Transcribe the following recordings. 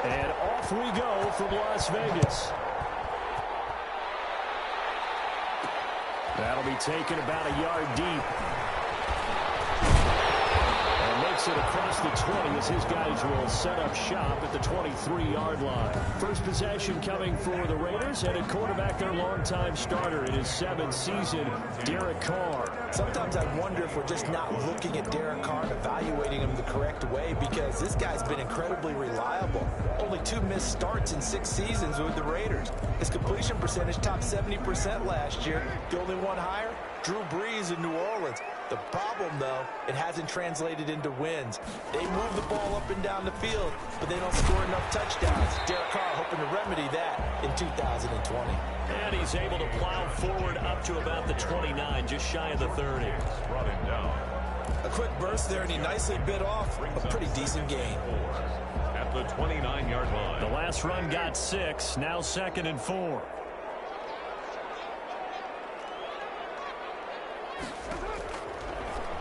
And off we go from Las Vegas. That'll be taken about a yard deep. And makes it across the 20 as his guys will set up shop at the 23-yard line. First possession coming for the Raiders, and at quarterback their longtime starter in his 7th season, Derek Carr. Sometimes I wonder if we're just not looking at Derek Carr and evaluating him the correct way, because this guy's been incredibly reliable. Only 2 missed starts in 6 seasons with the Raiders. His completion percentage topped 70% last year. The only one higher, Drew Brees in New Orleans. The problem, though, it hasn't translated into wins. They move the ball up and down the field, but they don't score enough touchdowns. Derek Carr hoping to remedy that in 2020. And he's able to plow forward up to about the 29, just shy of the 30. Brought him down. A quick burst there, and he nicely bit off a pretty decent gain. At the 29-yard line. The last run got 6, now 2nd and 4.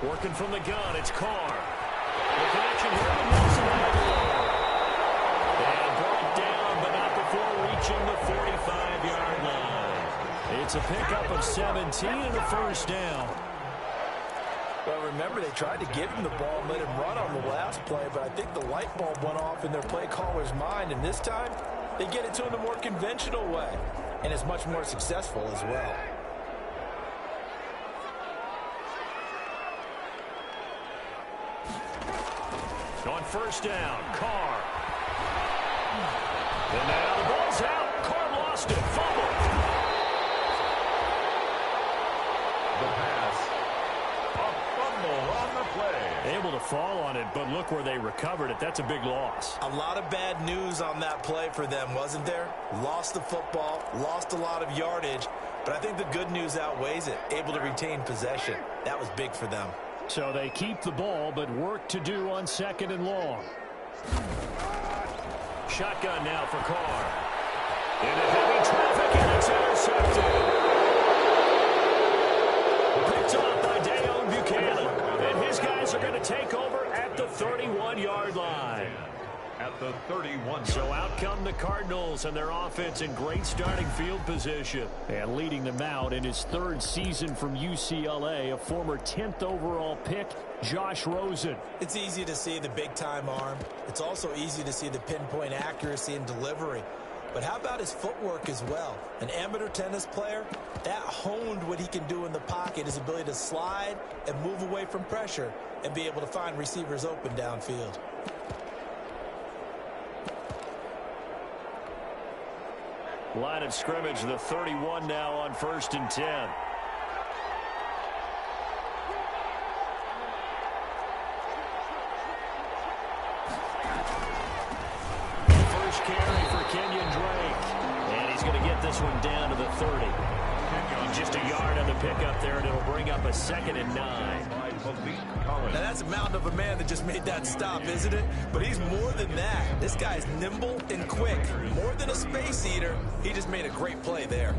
Working from the gun, it's Carr. The connection here to Nelson Aguilar. And brought down, but not before reaching the 45-yard line. It's a pickup of 17 and a first down. Well, remember, they tried to give him the ball and let him run on the last play, but I think the light bulb went off in their play caller's mind, and this time they get it to him the more conventional way, and it's much more successful as well. On first down, Carr. And now the ball's out. Carr lost it. Fumble. The pass. A fumble on the play. Able to fall on it, but look where they recovered it. That's a big loss. A lot of bad news on that play for them, wasn't there? Lost the football, lost a lot of yardage, but I think the good news outweighs it. Able to retain possession. That was big for them. So they keep the ball, but work to do on 2nd and long. Shotgun now for Carr. Into heavy traffic, and it's intercepted. Picked off by Dayon Buchanan. And his guys are going to take over at the 31-yard line. At the 31. So out come the Cardinals and their offense in great starting field position. And leading them out in his 3rd season from UCLA, a former 10th overall pick, Josh Rosen. It's easy to see the big-time arm. It's also easy to see the pinpoint accuracy and delivery. But how about his footwork as well? An amateur tennis player, that honed what he can do in the pocket, his ability to slide and move away from pressure and be able to find receivers open downfield. Line of scrimmage, the 31 now on 1st and 10. First carry for Kenyon Drake. And he's going to get this one down to the 30. Just a yard on the pickup there, and it'll bring up a 2nd and 9. Now that's a mountain of a man that just made that stop, isn't it? But he's more than that. This guy's nimble and quick. More than a space eater. He just made a great play there.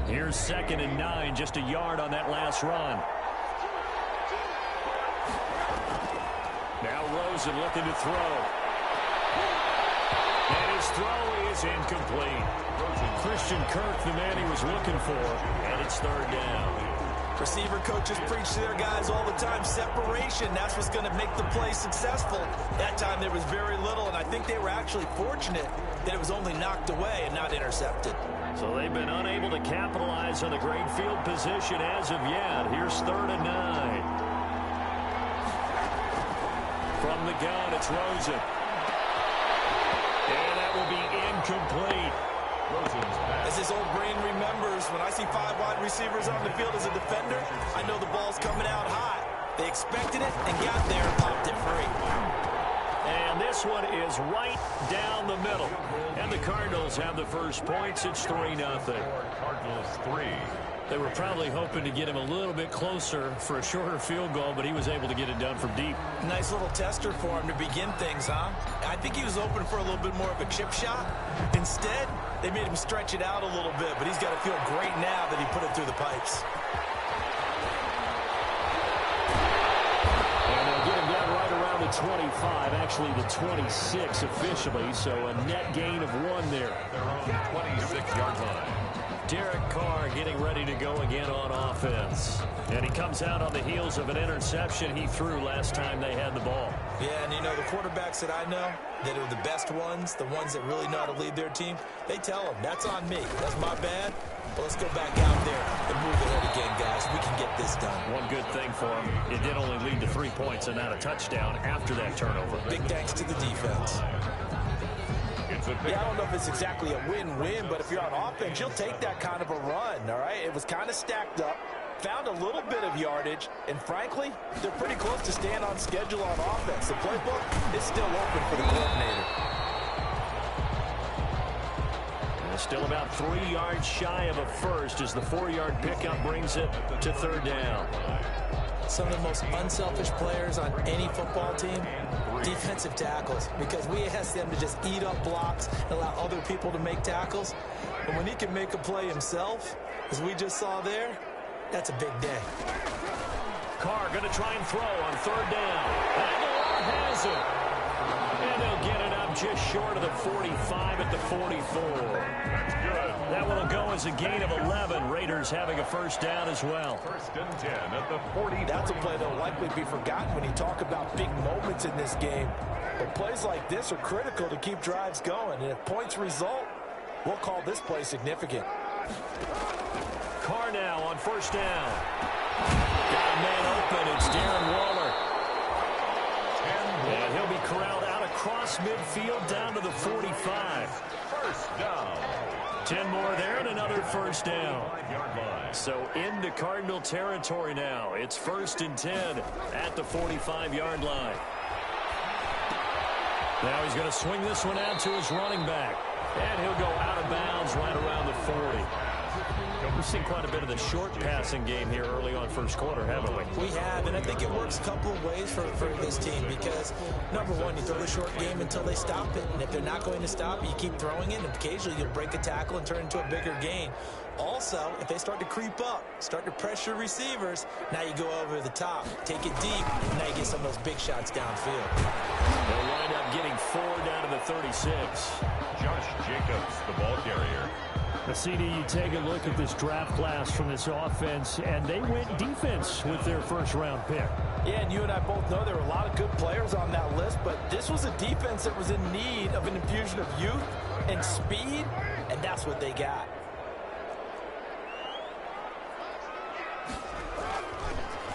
Here's 2nd and 9, just a yard on that last run. Now Rosen looking to throw. And his throw is incomplete. Christian Kirk, the man he was looking for, and it's 3rd down. Receiver coaches preach to their guys all the time. Separation, that's what's going to make the play successful. That time there was very little, and I think they were actually fortunate that it was only knocked away and not intercepted. So they've been unable to capitalize on the great field position as of yet. Here's 3rd and 9. From the gun, it's Rosen. And that will be incomplete. As his old brain remembers, when I see 5 wide receivers on the field as a defender, I know the ball's coming out high. They expected it and got there and popped it free. And this one is right down the middle. And the Cardinals have the first points. It's 3-0. Cardinals 3, They were probably hoping to get him a little bit closer for a shorter field goal, but he was able to get it done from deep. Nice little tester for him to begin things, huh? I think he was open for a little bit more of a chip shot. Instead, they made him stretch it out a little bit, but he's got to feel great now that he put it through the pipes. And they'll get him down right around the 25, actually the 26 officially, so a net gain of 1 there. They're on the 26-yard line. Derek Carr getting ready to go again on offense. And he comes out on the heels of an interception he threw last time they had the ball. Yeah, and you know, the quarterbacks that I know that are the best ones, the ones that really know how to lead their team, they tell them, that's on me. That's my bad. But let's go back out there and move ahead again, guys. We can get this done. One good thing for him, it did only lead to 3 points and not a touchdown after that turnover. Big thanks to the defense. Yeah, I don't know if it's exactly a win-win, but if you're on offense, you'll take that kind of a run, all right? It was kind of stacked up, found a little bit of yardage, and frankly, they're pretty close to staying on schedule on offense. The playbook is still open for the coordinator. And still about 3 yards shy of a first as the 4-yard pickup brings it to 3rd down. Some of the most unselfish players on any football team, defensive tackles, because we ask them to just eat up blocks and allow other people to make tackles. And when he can make a play himself, as we just saw there, that's a big day. Carr going to try and throw on 3rd down. Aguilar has it. And they'll get it up just short of the 45 at the 44. That's good. That will go as a gain of 11. Raiders having a 1st down as well. 1st and 10 at the 40. That's a play that will likely be forgotten when you talk about big moments in this game. But plays like this are critical to keep drives going. And if points result, we'll call this play significant. Carr now on 1st down. Got a man open. It's Darren Waller. And he'll be corralled out across midfield down to the 45. 1st down. 10 more there and another 1st down. So into Cardinal territory now. It's 1st and 10 at the 45-yard line. Now he's going to swing this one out to his running back. And he'll go out of bounds right around the 40. We've seen quite a bit of the short passing game here early on 1st quarter, haven't we? We have, and I think it works a couple of ways for this team because, number one, you throw the short game until they stop it. And if they're not going to stop it, you keep throwing it, and occasionally you'll break a tackle and turn it into a bigger gain. Also, if they start to creep up, start to pressure receivers, now you go over the top, take it deep, and now you get some of those big shots downfield. They'll wind up getting 4 down to the 36. Josh Jacobs, the ball carrier. The CD, you take a look at this draft class from this offense, and they went defense with their 1st-round pick. Yeah, and you and I both know there were a lot of good players on that list, but this was a defense that was in need of an infusion of youth and speed, and that's what they got.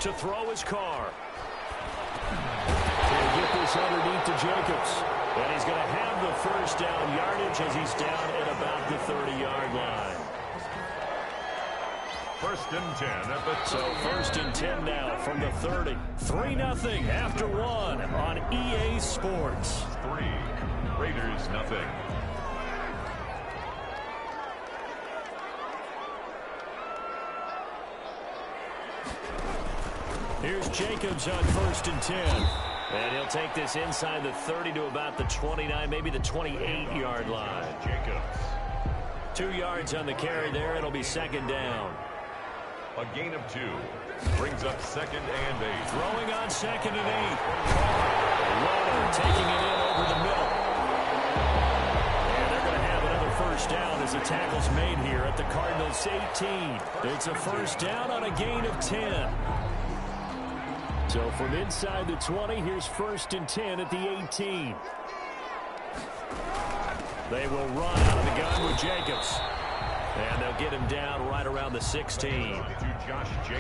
To throw his Carr. To get this underneath to Jacobs. And he's going to have the 1st down yardage as he's down at about the 30-yard line. 1st and 10 at the... So 1st and 10 now from the 30. 3-0 after 1 on EA Sports. 3. Raiders nothing. Here's Jacobs on 1st and 10. And he'll take this inside the 30 to about the 29, maybe the 28-yard line. Jacobs. 2 yards on the carry there. It'll be 2nd down. A gain of 2. Brings up 2nd and 8. Throwing on 2nd and 8. Waller taking it in over the middle. And they're going to have another 1st down as the tackle's made here at the Cardinals' 18. It's a 1st down on a gain of 10. So from inside the 20, here's 1st and 10 at the 18. They will run out of the gun with Jacobs. And they'll get him down right around the 16.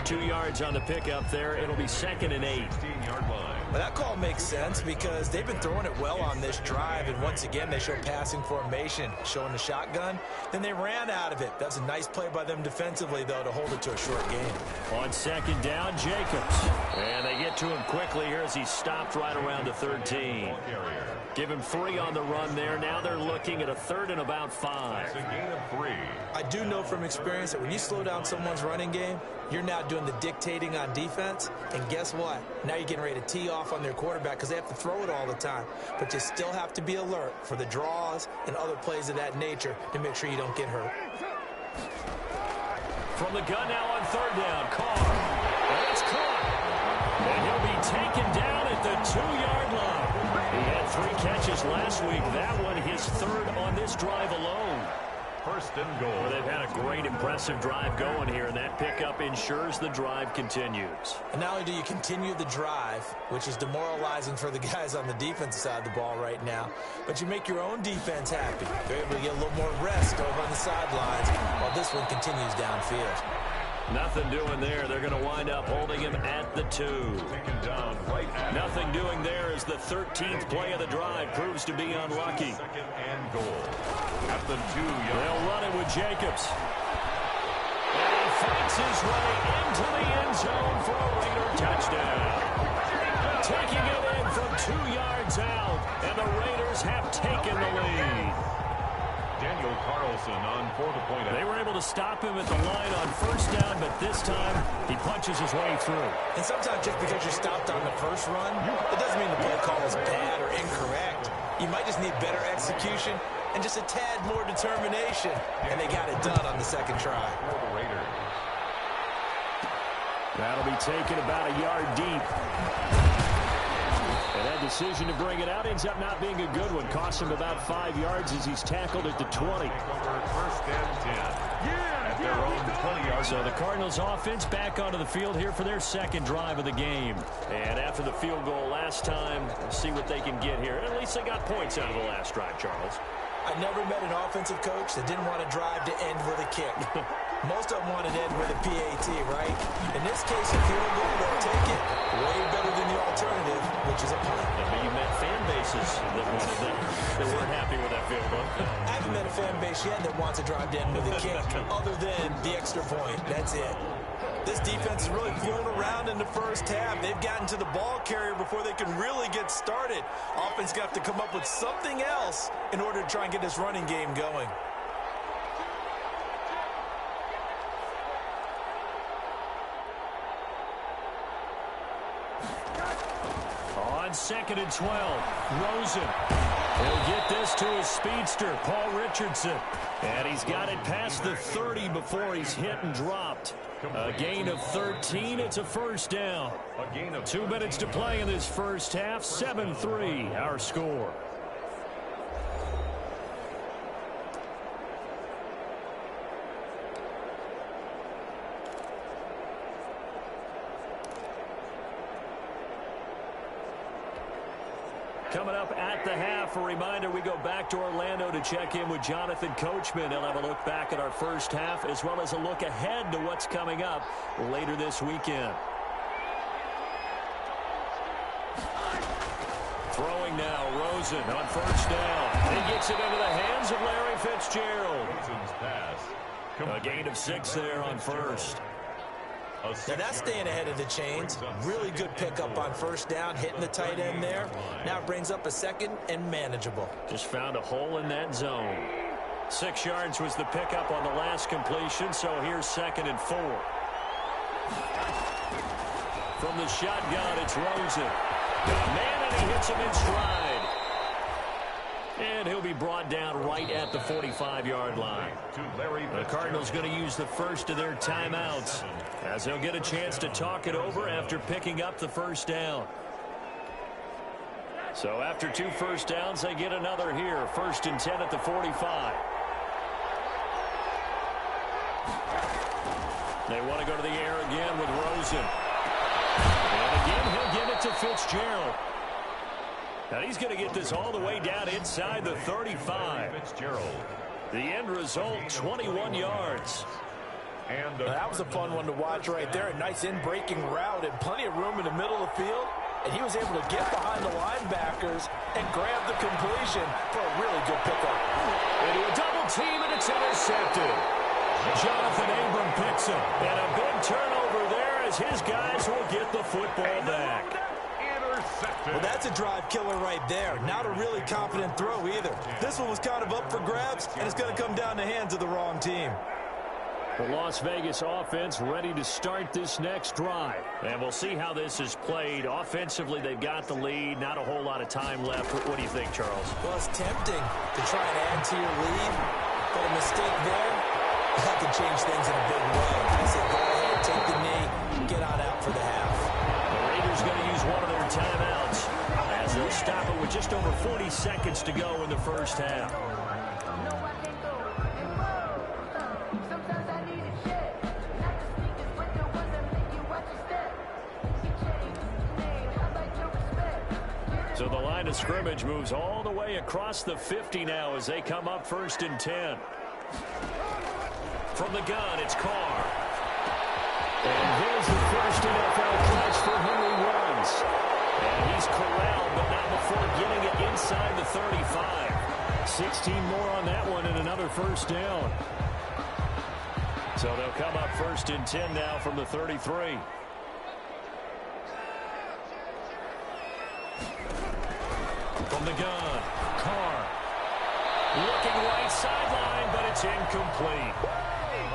2 yards on the pickup there. It'll be 2nd and 8. 16-yard line. Well, that call makes sense because they've been throwing it well on this drive, and once again they show passing formation, showing the shotgun. Then they ran out of it. That's a nice play by them defensively, though, to hold it to a short game. On second down, Jacobs. And they get to him quickly here as he stopped right around the 13. Give him 3 on the run there. Now they're looking at a 3rd and about 5. It's a gain of 3. I do know from experience that when you slow down someone's running game, you're now doing the dictating on defense. And guess what? Now you're getting ready to tee off on their quarterback because they have to throw it all the time. But you still have to be alert for the draws and other plays of that nature to make sure you don't get hurt. From the gun now on 3rd down, Carr. And it's caught. And he'll be taken down at the 2-yard line. He had 3 catches last week. That one his 3rd on this drive alone. 1st and goal. Well, they've had a great, impressive drive going here, and that pickup ensures the drive continues. And not only do you continue the drive, which is demoralizing for the guys on the defensive side of the ball right now, but you make your own defense happy. They're able to get a little more rest over on the sidelines while this one continues downfield. Nothing doing there. They're going to wind up holding him at the 2. Taken down right at Nothing doing there as the 13th play of the drive proves to be unlucky. 2nd and goal. At the 2-yard. They'll run it with Jacobs. And he fights his way into the end zone for a Raider touchdown. Taking it in from 2 yards out, and the Raiders have taken the lead. Daniel Carlson on for the point. They were able to stop him at the line on 1st down, but this time he punches his way through. And sometimes just because you're stopped on the first run, it doesn't mean the play call is bad or incorrect. You might just need better execution and just a tad more determination. And they got it done on the 2nd try. For the Raiders. That'll be taken about a yard deep. And that decision to bring it out ends up not being a good one. Costs him about 5 yards as he's tackled at the 20. Over 1st and 10. At their own 20-yard. So the Cardinals offense back onto the field here for their 2nd drive of the game. And after the field goal last time, we'll see what they can get here. At least they got points out of the last drive, Charles. I never met an offensive coach that didn't want to drive to end with a kick. Most of them want to end with a PAT, right? In this case, a field goal, they'll take it. Way better than the alternative, which is a punt. But you met fan bases that wanted them. They weren't happy with that field goal. I haven't met a fan base yet that wants to drive to end with a kick, other than the extra point. That's it. This defense is really flown around in the 1st half. They've gotten to the ball carrier before they can really get started. Offense got to come up with something else in order to try and get this running game going. On 2nd and 12, Rosen. He'll get this to his speedster, Paul Richardson. And he's got it past the 30 before he's hit and dropped. A gain of 13. It's a 1st down. A gain of 2 minutes to play in this 1st half. 7-3, our score. Coming up at the half, a reminder, we go back to Orlando to check in with Jonathan Coachman. He'll have a look back at our 1st half as well as a look ahead to what's coming up later this weekend. Throwing now, Rosen on 1st down. He gets it into the hands of Larry Fitzgerald. Rosen's pass. A gain of 6 there on 1st. Now that's staying ahead of the chains. Really good pickup on 1st down, hitting the tight end there. Now it brings up a 2nd and manageable. Just found a hole in that zone. 6 yards was the pickup on the last completion, so here's 2nd and 4. From the shotgun, it's Rosen. Man, and he hits him in stride. And he'll be brought down right at the 45-yard line. The Cardinals going to use the 1st of their timeouts as they'll get a chance to talk it over after picking up the 1st down. So after 2 1st downs, they get another here. 1st and 10 at the 45. They want to go to the air again with Rosen. And again, he'll give it to Fitzgerald. Now he's going to get this all the way down inside the 35. Fitzgerald. The end result, 21 yards. And that was a fun one to watch right there. A nice in-breaking route and plenty of room in the middle of the field. and he was able to get behind the linebackers and grab the completion for a really good pickup. Into a double team, and it's intercepted. Jonathan Abram picks him, and a big turnover there as his guys will get the football back. Well, that's a drive killer right there. Not a really confident throw either. This one was kind of up for grabs, and it's going to come down the hands of the wrong team. The Las Vegas offense ready to start this next drive. And we'll see how this is played. Offensively, they've got the lead. Not a whole lot of time left. What do you think, Charles? Well, it's tempting to try and add to your lead, but a mistake there, that can change things in a big way. I say go ahead, take the knee, get on out for the half. The Raiders going to use one of their timeouts as they'll stop it with just over 40 seconds to go in the first half. So the line of scrimmage moves all the way across the 50 now as they come up 1st and 10. From the gun, it's Carr. And here's the first NFL catch for Henry Ruggs. And he's corralled, but not before getting it inside the 35. 16 more on that one and another first down. So they'll come up 1st and 10 now from the 33. From the gun, Carr. Looking right sideline, but it's incomplete.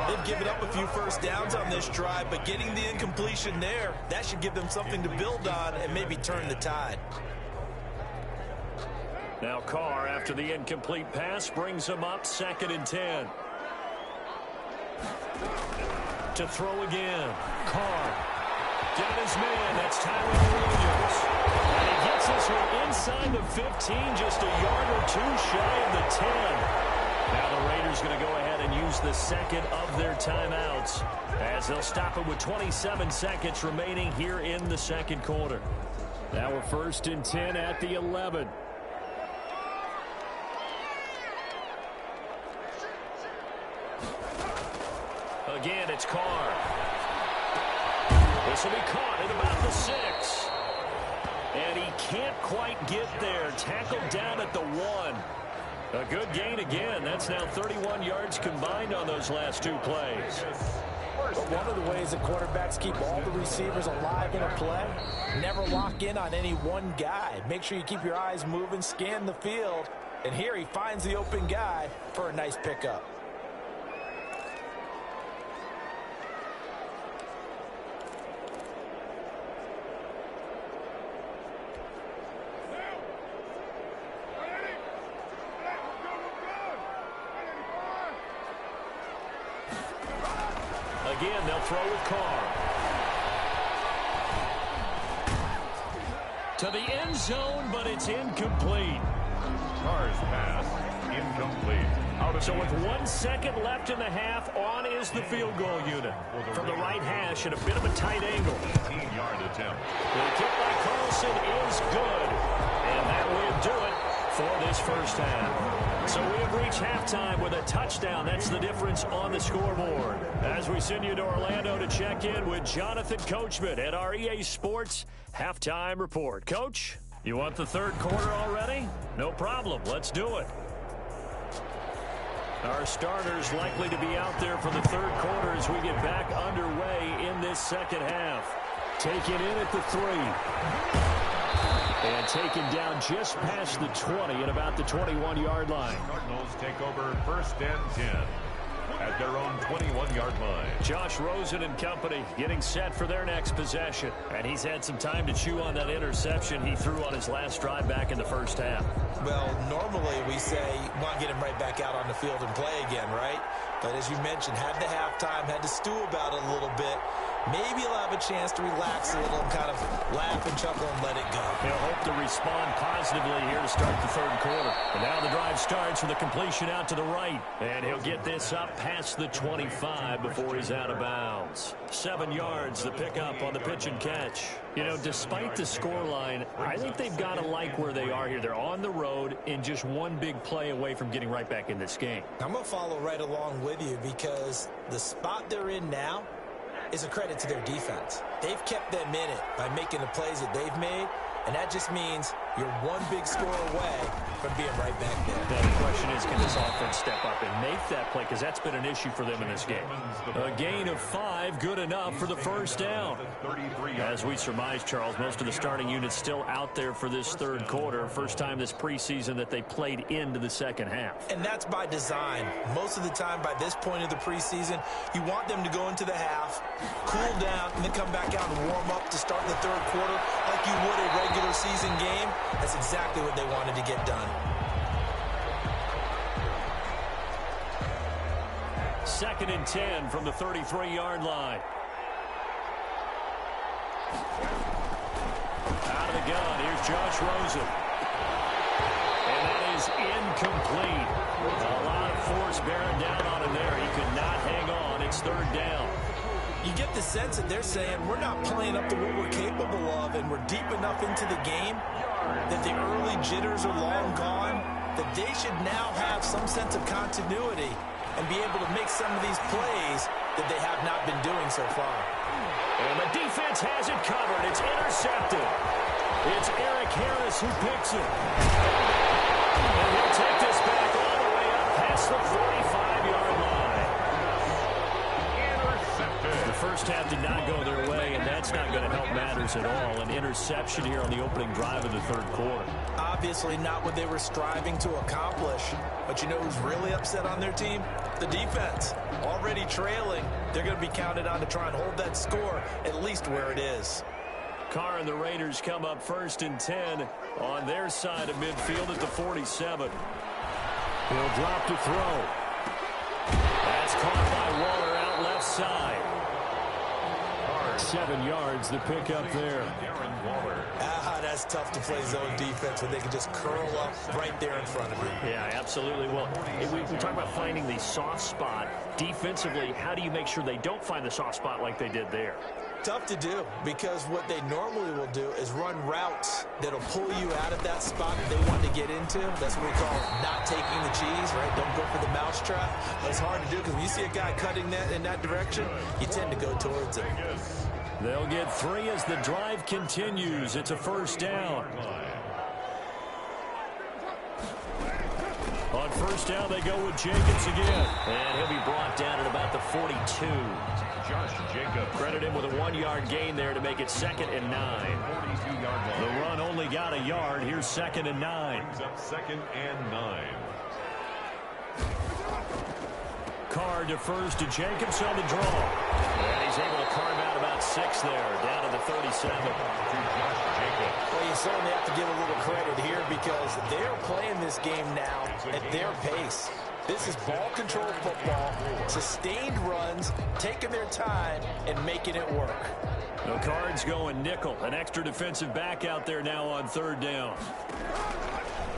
They've given up a few first downs on this drive, but getting the incompletion there, that should give them something to build on and maybe turn the tide. Now Carr, after the incomplete pass, brings him up 2nd and 10. To throw again, Carr. Got his man, that's Tyrell Williams. And he gets this one inside the 15, just a yard or two shy of the 10. Now the Raiders going to go ahead and use the second of their timeouts as they'll stop it with 27 seconds remaining here in the second quarter. Now we're 1st and 10 at the 11. Again, it's Carr. This will be caught at about the 6. And he can't quite get there. Tackled down at the 1. A good gain again. That's now 31 yards combined on those last 2 plays. But one of the ways that quarterbacks keep all the receivers alive in a play, never lock in on any one guy. Make sure you keep your eyes moving, scan the field. And here he finds the open guy for a nice pickup. Again, they'll throw with Carr. To the end zone, but it's incomplete. Carr's pass, incomplete. So with 1 second left in the half, on is the field goal unit. From the right hash at a bit of a tight angle. 18-yard attempt. The kick by Carlson is good. And that will do it for this first half. So we have reached halftime with a touchdown. That's the difference on the scoreboard. As we send you to Orlando to check in with Jonathan Coachman at our EA Sports Halftime Report. Coach, you want the third quarter already? No problem. Let's do it. Our starters likely to be out there for the third quarter as we get back underway in this second half. Taken in at the 3. And taken down just past the 20 at about the 21-yard line. Cardinals take over 1st and 10 at their own 21-yard line. Josh Rosen and company getting set for their next possession. And he's had some time to chew on that interception he threw on his last drive back in the first half. Well, normally we say, want to get him right back out on the field and play again, right? But as you mentioned, had the halftime, had to stew about it a little bit. Maybe he'll have a chance to relax a little and kind of laugh and chuckle and let it go. He'll hope to respond positively here to start the third quarter. And now the drive starts with a completion out to the right. And he'll get this up past the 25 before he's out of bounds. 7 yards, the pickup on the pitch and catch. You know, despite the scoreline, I think they've got to like where they are here. They're on the road and just one big play away from getting right back in this game. I'm going to follow right along with you because the spot they're in now, is a credit to their defense. They've kept them in it by making the plays that they've made, and that just means you're one big score away from being right back there. The question is, can this offense step up and make that play? Because that's been an issue for them in this game. A gain of 5, good enough for the first down. As we surmise, Charles, most of the starting units still out there for this third quarter. First time this preseason that they played into the second half. And that's by design. Most of the time by this point of the preseason, you want them to go into the half, cool down, and then come back out and warm up to start the third quarter like you would a regular season game. That's exactly what they wanted to get done. Second and 10 from the 33-yard line. Out of the gun, here's Josh Rosen. And that is incomplete. A lot of force bearing down on him there. He could not hang on. It's third down. You get the sense that they're saying we're not playing up to what we're capable of, and we're deep enough into the game that the early jitters are long gone, that they should now have some sense of continuity and be able to make some of these plays that they have not been doing so far. And the defense has it covered. It's intercepted. It's Eric Harris who picks it. And he'll take this back all the way up past the 45-yard line. Intercepted. The first half did not go their way, and that's not going to help matters at all. An interception here on the opening drive of the third quarter. Obviously not what they were striving to accomplish. But you know who's really upset on their team? The defense. Already trailing. They're going to be counted on to try and hold that score at least where it is. Carr and the Raiders come up first and 10 on their side of midfield at the 47. He'll drop to throw. That's caught by Waller out left side. 7 yards, the pickup there. That's tough to play zone defense when they can just curl up right there in front of you. Yeah, absolutely. Well, we talk about finding the soft spot. Defensively, how do you make sure they don't find the soft spot like they did there? Tough to do, because what they normally will do is run routes that'll pull you out of that spot that they want to get into. That's what we call not taking the cheese, right? Don't go for the mousetrap. But it's hard to do because when you see a guy cutting that in that direction, you tend to go towards it. They'll get 3 as the drive continues. It's a first down. On first down, they go with Jacobs again. And he'll be brought down at about the 42. Josh Jacobs. Credit him with a 1-yard gain there to make it 2nd and 9. 42-yard line. The run only got a yard. Here's 2nd and 9. Brings up 2nd and 9. Carr defers to Jacobs on the draw. And he's able to carve out about 6 there, down to the 37. Well, you certainly have to give a little credit here because they're playing this game now at their pace. This is ball control football, sustained runs, taking their time, and making it work. The Cards going nickel, an extra defensive back out there now on 3rd down.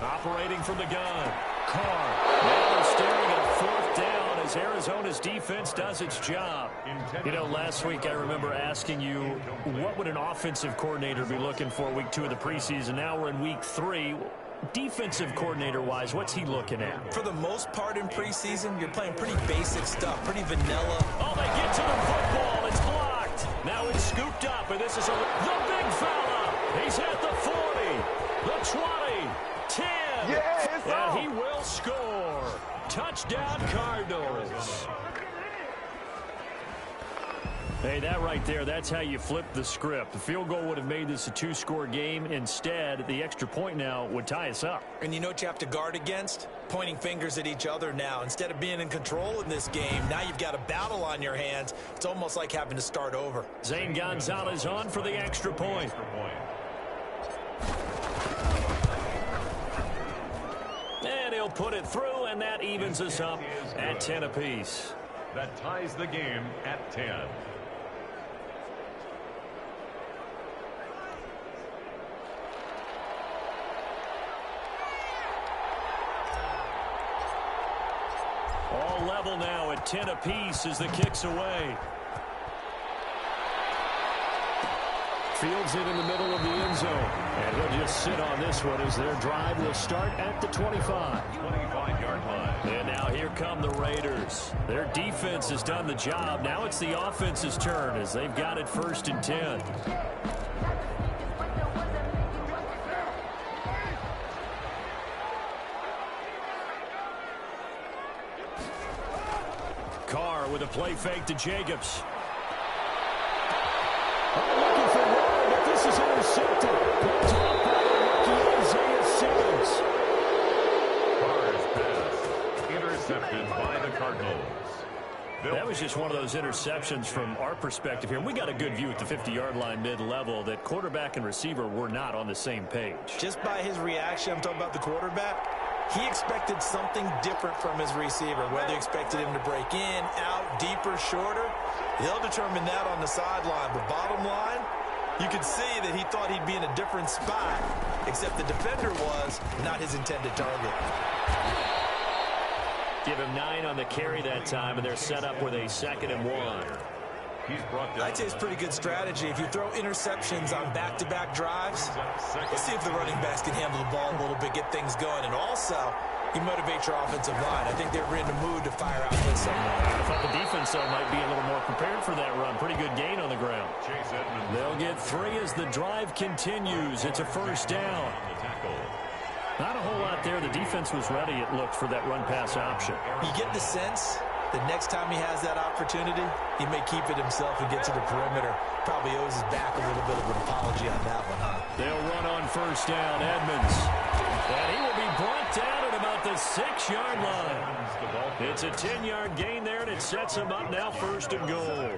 Operating from the gun, Carr. Now they're staring at a 4th down as Arizona's defense does its job. You know, last week I remember asking you, what would an offensive coordinator be looking for week 2 of the preseason? Now we're in week 3. Defensive coordinator-wise, what's he looking at? For the most part in preseason, you're playing pretty basic stuff, pretty vanilla. Oh, they get to the football. It's blocked. Now it's scooped up, and this is the big fella. He's at the 40, the 20, 10, and he will score. Touchdown, Cardinals. Hey, that right there, that's how you flip the script. The field goal would have made this a 2-score game. Instead, the extra point now would tie us up. And you know what you have to guard against? Pointing fingers at each other now. Instead of being in control in this game, now you've got a battle on your hands. It's almost like having to start over. Zane Gonzalez on for the extra point. And he'll put it through, and that evens us up at 10 apiece. That ties the game at 10. All level now at 10 apiece as the kick's away. Fields it in the middle of the end zone. And he'll just sit on this one as their drive will start at the 25. 25-yard line. And now here here come the Raiders. Their defense has done the job. Now it's the offense's turn as they've got it 1st and 10. Carr with a play fake to Jacobs. Looking for more, but this is intercepted. Picked off by the rookie Isaiah Simmons. Carr's pass intercepted by the Cardinals. That was just one of those interceptions from our perspective here. We got a good view at the 50-yard line mid-level that quarterback and receiver were not on the same page. Just by his reaction, I'm talking about the quarterback, he expected something different from his receiver. Whether he expected him to break in, out, deeper, shorter, he'll determine that on the sideline. But bottom line, you could see that he thought he'd be in a different spot, except the defender was not his intended target. Give him 9 on the carry that time, and they're set up with a 2nd and 1. I'd say it's pretty good strategy. If you throw interceptions on back-to-back drives, let's see if the running backs can handle the ball a little bit, get things going, and also you motivate your offensive line. I think they were in the mood to fire out this segment. I thought the defense, though, might be a little more prepared for that run. Pretty good gain on the ground. They'll get 3 as the drive continues. It's a 1st down. Not a whole lot there. The defense was ready, it looked, for that run-pass option. You get the sense that next time he has that opportunity, he may keep it himself and get to the perimeter. Probably owes his back a little bit of an apology on that one, huh? They'll run on 1st down. Edmonds. And he will be brought down at about the 6-yard line. It's a 10-yard gain there, and it sets him up now 1st and goal.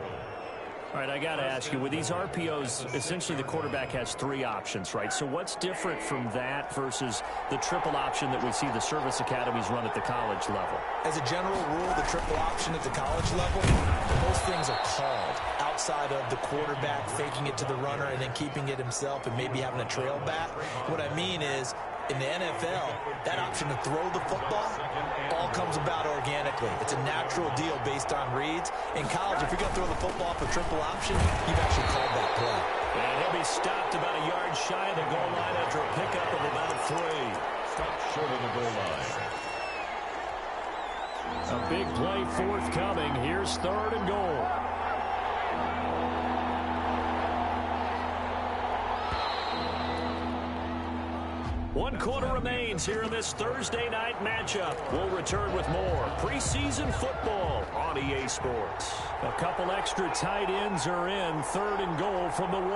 All right, I got to ask you, with these RPOs, essentially the quarterback has 3 options, right? So what's different from that versus the triple option that we see the service academies run at the college level? As a general rule, the triple option at the college level, most things are called outside of the quarterback faking it to the runner and then keeping it himself and maybe having a trail back. What I mean is, in the NFL, that option to throw the football all comes about organically. It's a natural deal based on reads. In college, if you're going to throw the football for triple option, you've actually called that play. And he'll be stopped about a yard shy of the goal line after a pickup of about 3. Stopped short of the goal line. A big play forthcoming. Here's 3rd and goal. One quarter remains here in this Thursday night matchup. We'll return with more preseason football on EA Sports. A couple extra tight ends are in. 3rd and goal from the 1.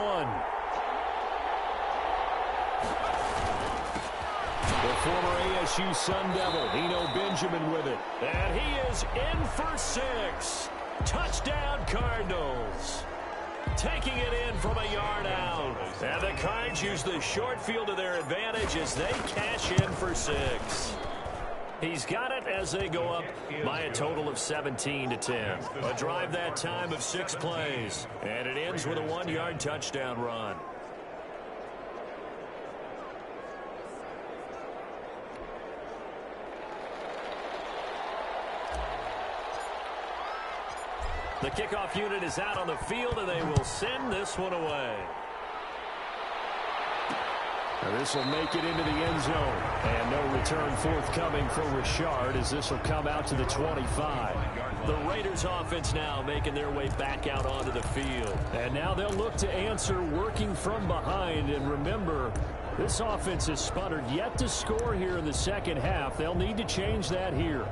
The former ASU Sun Devil, Eno Benjamin with it. And he is in for 6. Touchdown Cardinals. Taking it in from a yard out. And the Cards use the short field to their advantage as they cash in for 6. He's got it as they go up by a total of 17-10. A drive that time of 6 plays. And it ends with a 1-yard touchdown run. The kickoff unit is out on the field, and they will send this one away. And this will make it into the end zone. And no return forthcoming for Richard as this will come out to the 25. The Raiders offense now making their way back out onto the field. And now they'll look to answer working from behind. And remember, this offense has sputtered yet to score here in the second half. They'll need to change that here.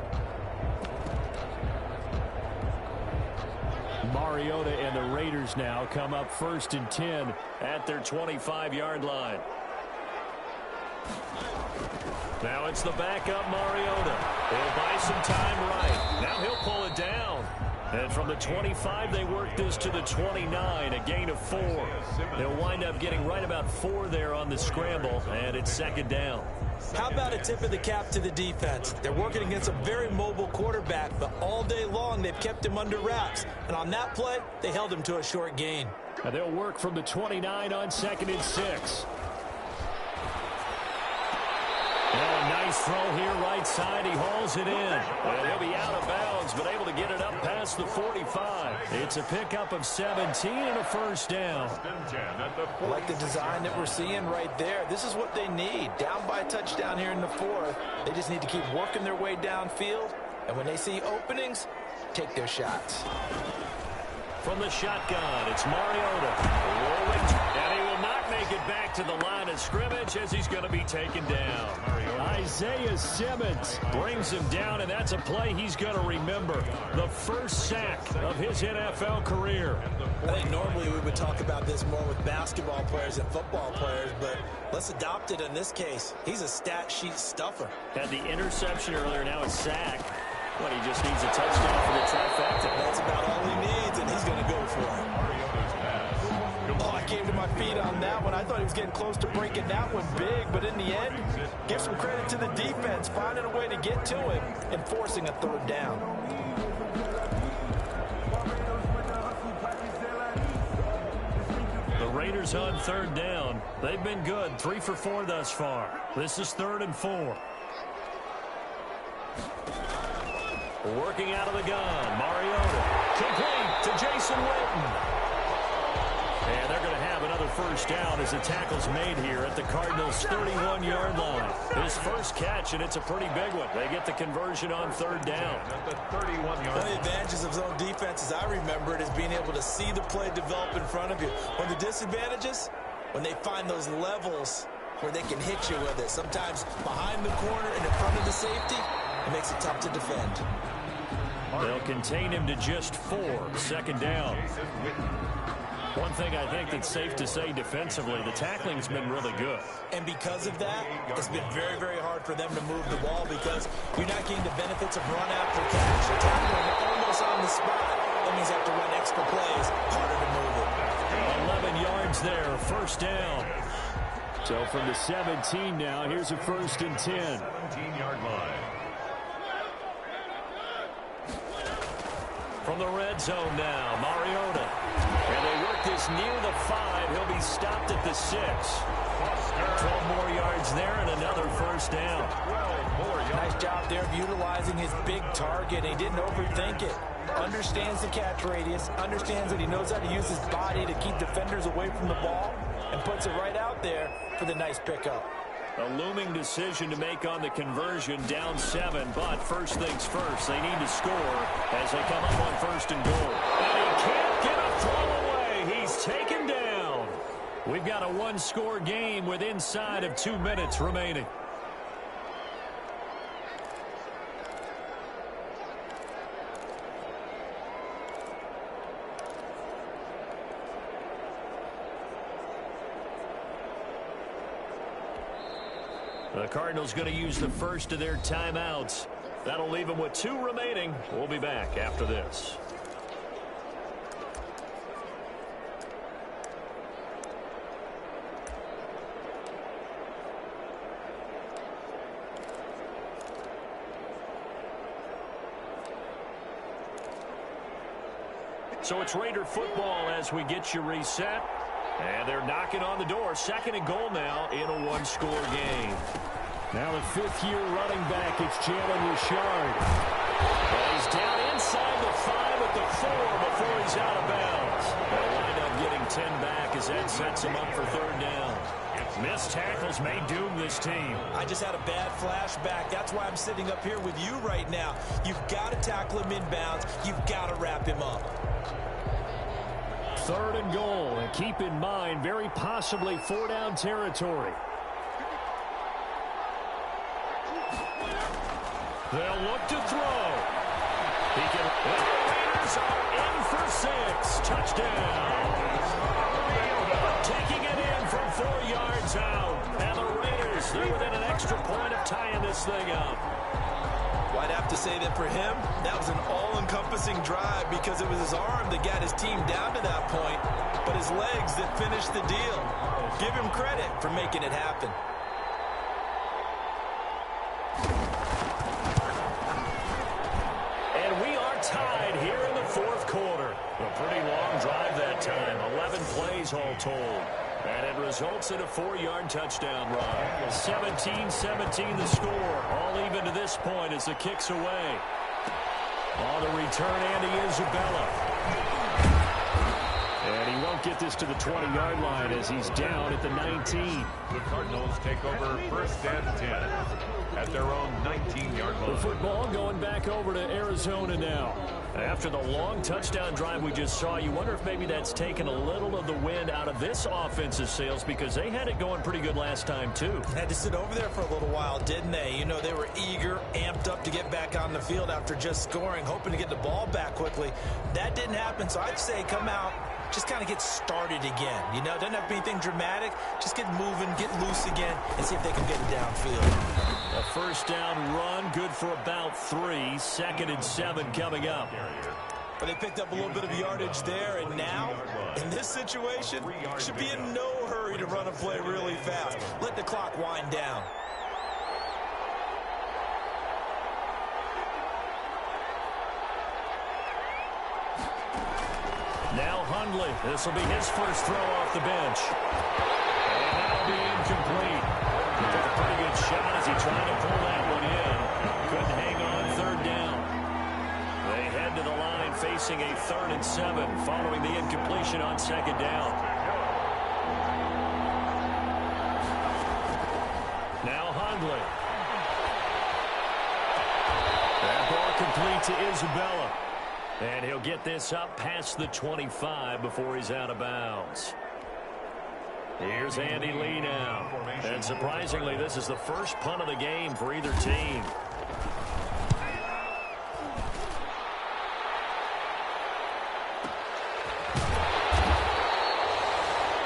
Mariota and the Raiders now come up 1st and 10 at their 25-yard line. Now it's the backup Mariota. They'll buy some time right. Now he'll pull it down. And from the 25, they work this to the 29, a gain of 4. They'll wind up getting right about 4 there on the scramble, and it's 2nd down. How about a tip of the cap to the defense? They're working against a very mobile quarterback, but all day long they've kept him under wraps. And on that play, they held him to a short gain. And they'll work from the 29 on 2nd and 6. Well, a nice throw here right side. He hauls it in. And he'll be out of bounds, but able to get it up past the 45. It's a pickup of 17 and a 1st down. I like the design that we're seeing right there. This is what they need. Down by a touchdown here in the 4th. They just need to keep working their way downfield And when they see openings, take their shots. From the shotgun, it's Mariota. Rolling, and he will not make it back to the line of scrimmage as he's going to be taken down. Isaiah Simmons brings him down, and that's a play he's going to remember. The first sack of his NFL career. I think normally we would talk about this more with basketball players and football players, but let's adopt it in this case. He's a stat sheet stuffer. Had the interception earlier, now a sack. But he just needs a touchdown for the trifecta. That's about all he needs, and he's going to go for it. Oh, I came to my feet on that one. I thought he was getting close to breaking that one big, but in the end, give some credit to the defense, finding a way to get to him and forcing a third down. The Raiders on third down. They've been good, 3 for 4 thus far. This is 3rd and 4. Working out of the gun, Mariota. Complete to Jason Witten. And they're going to have another first down as the tackle's made here at the Cardinals' 31-yard line. His first catch, and it's a pretty big one. They get the conversion on third down. One of the advantages of zone defense, as I remember it, is being able to see the play develop in front of you. One of the disadvantages, when they find those levels where they can hit you with it. Sometimes behind the corner and in front of the safety, it makes it tough to defend. They'll contain him to just 4. Second down. One thing I think that's safe to say defensively, the tackling's been really good. And because of that, it's been very, very hard for them to move the ball because you're not getting the benefits of run after catch. You're tackling almost on the spot. That means you have to run extra plays, harder to move it. 11 yards there, first down. So from the 17 now, here's a 1st and 10. 17-yard line. From the red zone now, Mariota. And they work this near the 5. He'll be stopped at the 6. 12 more yards there and another first down. Nice job there of utilizing his big target. He didn't overthink it. Understands the catch radius. Understands that he knows how to use his body to keep defenders away from the ball. And puts it right out there for the nice pickup. A looming decision to make on the conversion, down 7, but first things first, they need to score as they come up on 1st and goal. And he can't get a throw away. He's taken down. We've got a 1-score game with inside of 2 minutes remaining. The Cardinals going to use the first of their timeouts. That'll leave them with 2 remaining. We'll be back after this. So it's Raider football as we get you reset. And they're knocking on the door. 2nd and goal now in a 1-score game. Now the 5th-year running back, it's Jalen Richard. Well, he's down inside the 5 at the 4 before he's out of bounds. They'll wind up getting 10 back as that sets him up for 3rd down. Missed tackles may doom this team. I just had a bad flashback. That's why I'm sitting up here with you right now. You've got to tackle him inbounds. You've got to wrap him up. 3rd and goal, and keep in mind, very possibly 4-down territory. They'll look to throw. He can. The Raiders are in for 6. Touchdown. Taking it in from 4 yards out. And the Raiders, they're within an extra point of tying this thing up. Well, I'd have to say that for him, that was an all-encompassing drive because it was his arm that got his team down to that point, but his legs that finished the deal. Give him credit for making it happen. And we are tied here in the 4th quarter. A pretty long drive that time, 11 plays all told. And it results in a 4-yard touchdown run. 17-17 the score. All even to this point as the kick's away. On the return, Andy Isabella. And he won't get this to the 20-yard line as he's down at the 19. The Cardinals take over first and 10 at their own 19-yard line. The football going back over to Arizona now. After the long touchdown drive we just saw, you wonder if maybe that's taken a little of the wind out of this offense's sails because they had it going pretty good last time, too. Had to sit over there for a little while, didn't they? You know, they were eager, amped up to get back on the field after just scoring, hoping to get the ball back quickly. That didn't happen, so I'd say come out, just kind of get started again. You know, doesn't have to be anything dramatic. Just get moving, get loose again, and see if they can get it downfield. A first down run, good for about 3. 2nd and 7 coming up. But they picked up a little bit of yardage there, and now, in this situation, should be in no hurry to run a play really fast. Let the clock wind down. Now Hundley. This will be his first throw off the bench. And that'll be incomplete. He took a pretty good shot as he tried to pull that one in. Couldn't hang on 3rd down. They head to the line facing a 3rd and 7 following the incompletion on 2nd down. Now Hundley. That ball complete to Isabella. And he'll get this up past the 25 before he's out of bounds. Here's Andy Lee now. And surprisingly, this is the first punt of the game for either team.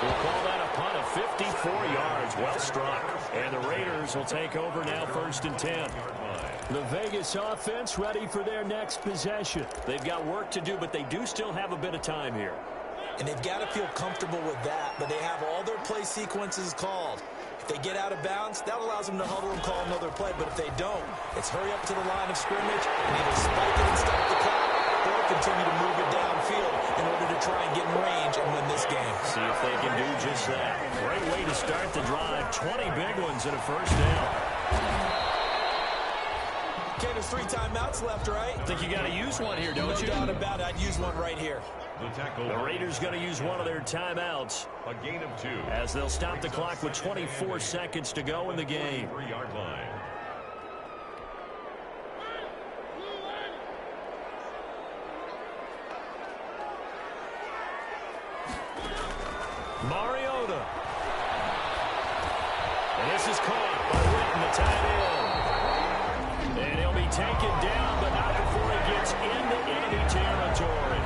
We'll call that a punt of 54 yards. Well struck. And the Raiders will take over now 1st and 10. The Vegas offense ready for their next possession. They've got work to do, but they do still have a bit of time here. And they've got to feel comfortable with that, but they have all their play sequences called. If they get out of bounds, that allows them to huddle and call another play. But if they don't, it's hurry up to the line of scrimmage and either spike it and stop the clock or continue to move it downfield in order to try and get in range and win this game. See if they can do just that. Great way to start the drive. 20 big ones and a first down. Okay, there's 3 timeouts left, right? I think you got to use one here, don't you? No doubt about it. I'd use one right here. The Raiders going to use one of their timeouts. A gain of 2. As they'll stop the clock with 24 seconds to go in the game. 3-yard line. Mariota. And this is caught by Witten, the tight end. And he'll be taken down, but not before he gets into enemy territory.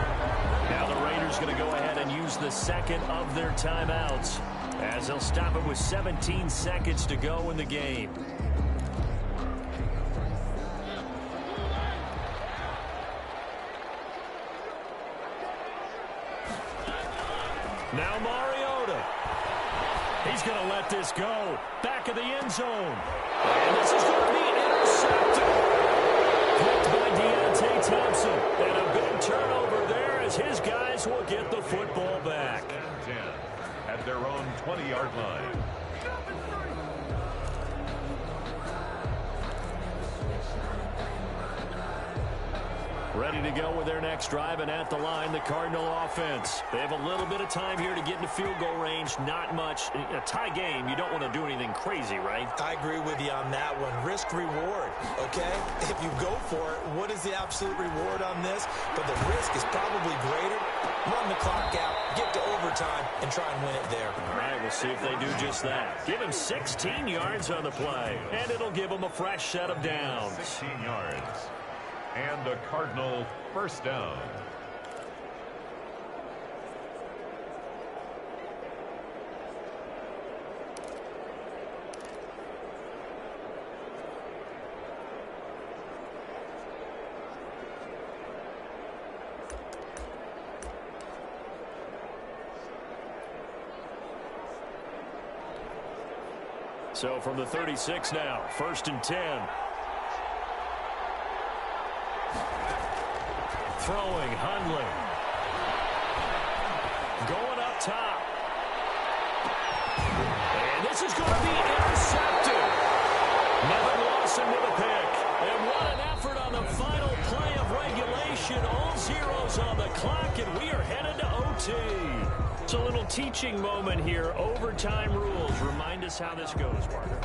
Now the Raiders going to go ahead and use the second of their timeouts as they'll stop it with 17 seconds to go in the game. Now Mariota. He's going to let this go. Back of the end zone. And this is going to be intercepted. Picked by Deontay Thompson. And a big turnover there as his guys will get the football back. 10 at their own 20-yard line. Ready to go with their next drive, and at the line, the Cardinal offense. They have a little bit of time here to get into field goal range. Not much. In a tie game, you don't want to do anything crazy, right? I agree with you on that one. Risk reward, okay? If you go for it, what is the absolute reward on this? But the risk is probably greater. Run the clock out, get to overtime, and try and win it there. All right, we'll see if they do just that. Give him 16 yards on the play, and it'll give him a fresh set of downs. 16 yards. And a Cardinal first down. So from the 36 now, 1st and 10. Throwing, Hundley. Going up top. And this is going to be intercepted. Nevin Lawson with a pick. And what an effort on the final play of regulation. All zeros seconds on the clock, and we are headed to OT. It's a little teaching moment here. Overtime rules. Remind us how this goes, Parker.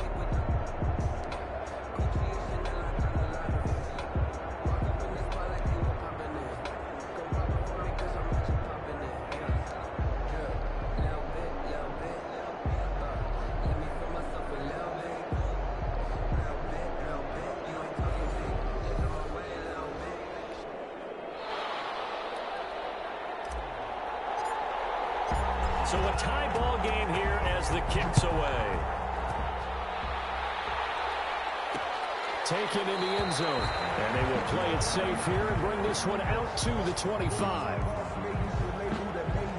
So a tie ball game here as the kick's away. Taken in the end zone. And they will play it safe here and bring this one out to the 25.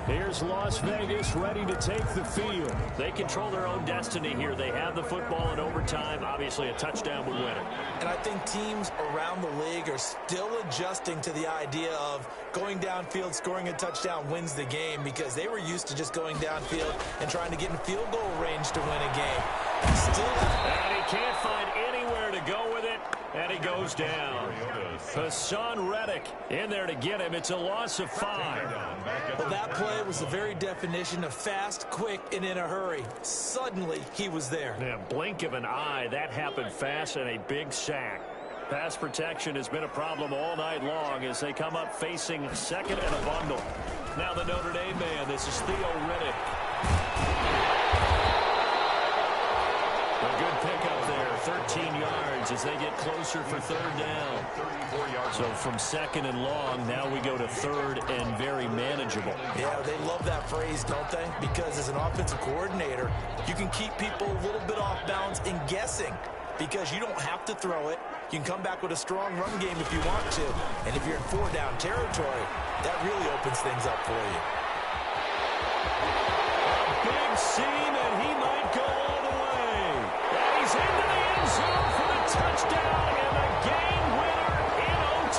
Here's Las Vegas ready to take the field. They control their own destiny here. They have the football in overtime. Obviously, a touchdown would win it. And I think teams around the league are still adjusting to the idea of going downfield, scoring a touchdown wins the game, because they were used to just going downfield and trying to get in field goal range to win a game. And he can't find anywhere to go with it, and he goes down. Hassan Reddick in there to get him. It's a loss of 5. Well, that play was the very definition of fast, quick, and in a hurry. Suddenly, he was there. Yeah, blink of an eye. That happened fast, and a big sack. Pass protection has been a problem all night long as they come up facing second and a bundle. Now the Notre Dame man. This is Theo Riddick. A good pickup there, 13 yards as they get closer for third down. So from second and long, now we go to third and very manageable. Yeah, they love that phrase, don't they? Because as an offensive coordinator, you can keep people a little bit off balance and guessing, because you don't have to throw it. You can come back with a strong run game if you want to. And if you're in 4-down territory, that really opens things up for you. A big seam, and he might go all the way. And he's into the end zone for the touchdown and the game winner in OT.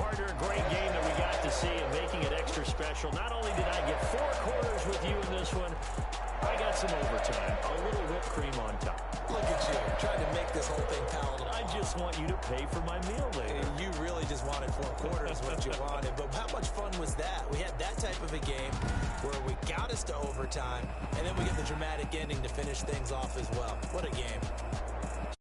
Partner, a great game that we got to see and making it extra special. Not only did I get 4 quarters with you in this one, I got some overtime, a little whipped cream on top. Look at you, trying to make this whole thing palatable. I just want you to pay for my meal later. And you really just wanted 4 quarters what you wanted. But how much fun was that? We had that type of a game where we got us to overtime, and then we get the dramatic ending to finish things off as well. What a game.